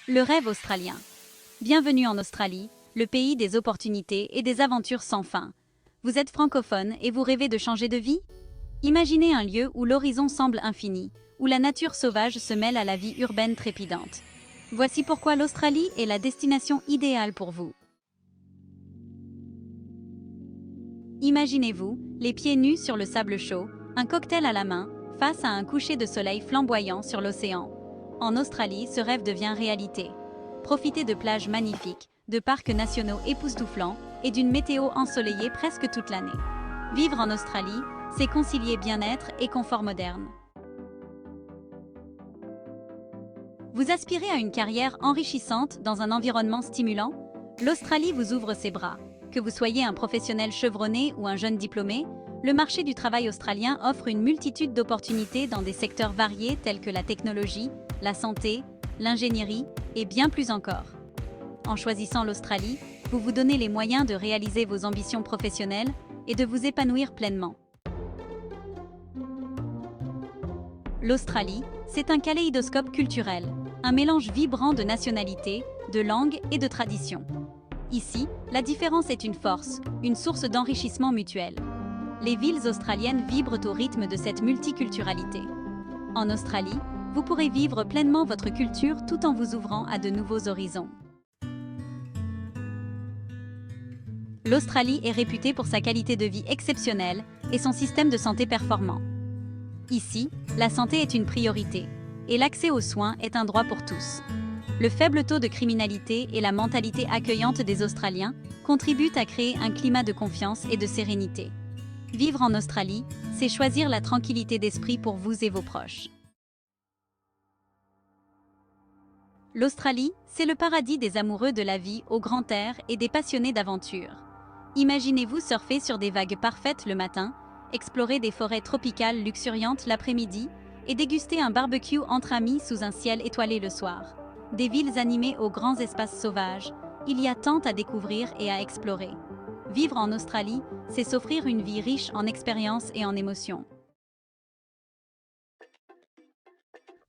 Le rêve australien. Bienvenue en Australie, le pays des opportunités et des aventures sans fin. Vous êtes francophone et vous rêvez de changer de vie? Imaginez un lieu où l'horizon semble infini, où la nature sauvage se mêle à la vie urbaine trépidante. Voici pourquoi l'Australie est la destination idéale pour vous. Imaginez-vous, les pieds nus sur le sable chaud, un cocktail à la main, face à un coucher de soleil flamboyant sur l'océan. En Australie, ce rêve devient réalité. Profitez de plages magnifiques, de parcs nationaux époustouflants et d'une météo ensoleillée presque toute l'année. Vivre en Australie, c'est concilier bien-être et confort moderne. Vous aspirez à une carrière enrichissante dans un environnement stimulant? L'Australie vous ouvre ses bras. Que vous soyez un professionnel chevronné ou un jeune diplômé, le marché du travail australien offre une multitude d'opportunités dans des secteurs variés tels que la technologie, la santé, l'ingénierie et bien plus encore. En choisissant l'Australie, vous vous donnez les moyens de réaliser vos ambitions professionnelles et de vous épanouir pleinement. L'Australie, c'est un kaléidoscope culturel, un mélange vibrant de nationalités, de langues et de traditions. Ici, la différence est une force, une source d'enrichissement mutuel. Les villes australiennes vibrent au rythme de cette multiculturalité. En Australie, vous pourrez vivre pleinement votre culture tout en vous ouvrant à de nouveaux horizons. L'Australie est réputée pour sa qualité de vie exceptionnelle et son système de santé performant. Ici, la santé est une priorité, et l'accès aux soins est un droit pour tous. Le faible taux de criminalité et la mentalité accueillante des Australiens contribuent à créer un climat de confiance et de sérénité. Vivre en Australie, c'est choisir la tranquillité d'esprit pour vous et vos proches. L'Australie, c'est le paradis des amoureux de la vie au grand air et des passionnés d'aventure. Imaginez-vous surfer sur des vagues parfaites le matin, explorer des forêts tropicales luxuriantes l'après-midi et déguster un barbecue entre amis sous un ciel étoilé le soir. Des villes animées aux grands espaces sauvages, il y a tant à découvrir et à explorer. Vivre en Australie, c'est s'offrir une vie riche en expériences et en émotions.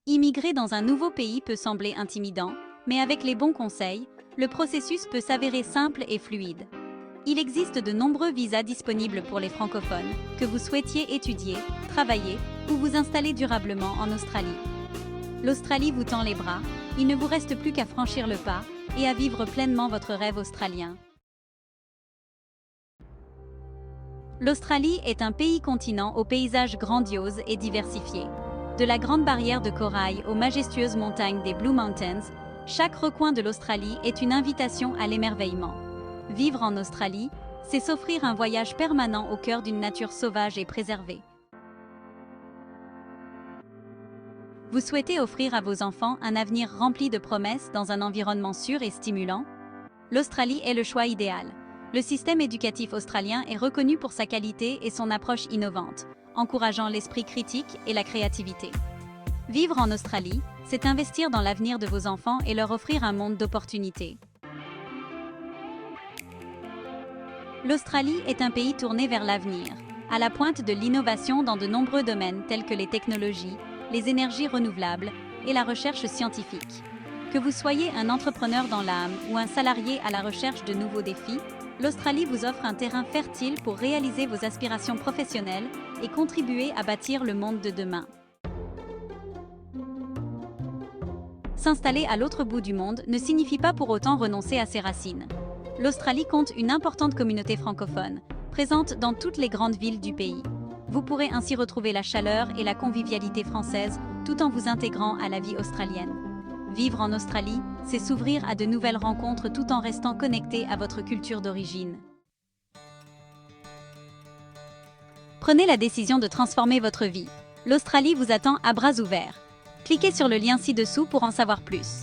Immigrer dans un nouveau pays peut sembler intimidant, mais avec les bons conseils, le processus peut s'avérer simple et fluide. Il existe de nombreux visas disponibles pour les francophones, que vous souhaitiez étudier, travailler ou vous installer durablement en Australie. L'Australie vous tend les bras, il ne vous reste plus qu'à franchir le pas et à vivre pleinement votre rêve australien. L'Australie est un pays-continent aux paysages grandioses et diversifiés. De la Grande Barrière de Corail aux majestueuses montagnes des Blue Mountains, chaque recoin de l'Australie est une invitation à l'émerveillement. Vivre en Australie, c'est s'offrir un voyage permanent au cœur d'une nature sauvage et préservée. Vous souhaitez offrir à vos enfants un avenir rempli de promesses dans un environnement sûr et stimulant? L'Australie est le choix idéal. Le système éducatif australien est reconnu pour sa qualité et son approche innovante, encourageant l'esprit critique et la créativité. Vivre en Australie, c'est investir dans l'avenir de vos enfants et leur offrir un monde d'opportunités. L'Australie est un pays tourné vers l'avenir, à la pointe de l'innovation dans de nombreux domaines tels que les technologies, les énergies renouvelables et la recherche scientifique. Que vous soyez un entrepreneur dans l'âme ou un salarié à la recherche de nouveaux défis, l'Australie vous offre un terrain fertile pour réaliser vos aspirations professionnelles et contribuer à bâtir le monde de demain. S'installer à l'autre bout du monde ne signifie pas pour autant renoncer à ses racines. L'Australie compte une importante communauté francophone, présente dans toutes les grandes villes du pays. Vous pourrez ainsi retrouver la chaleur et la convivialité française tout en vous intégrant à la vie australienne. Vivre en Australie, c'est s'ouvrir à de nouvelles rencontres tout en restant connecté à votre culture d'origine. Prenez la décision de transformer votre vie. L'Australie vous attend à bras ouverts. Cliquez sur le lien ci-dessous pour en savoir plus.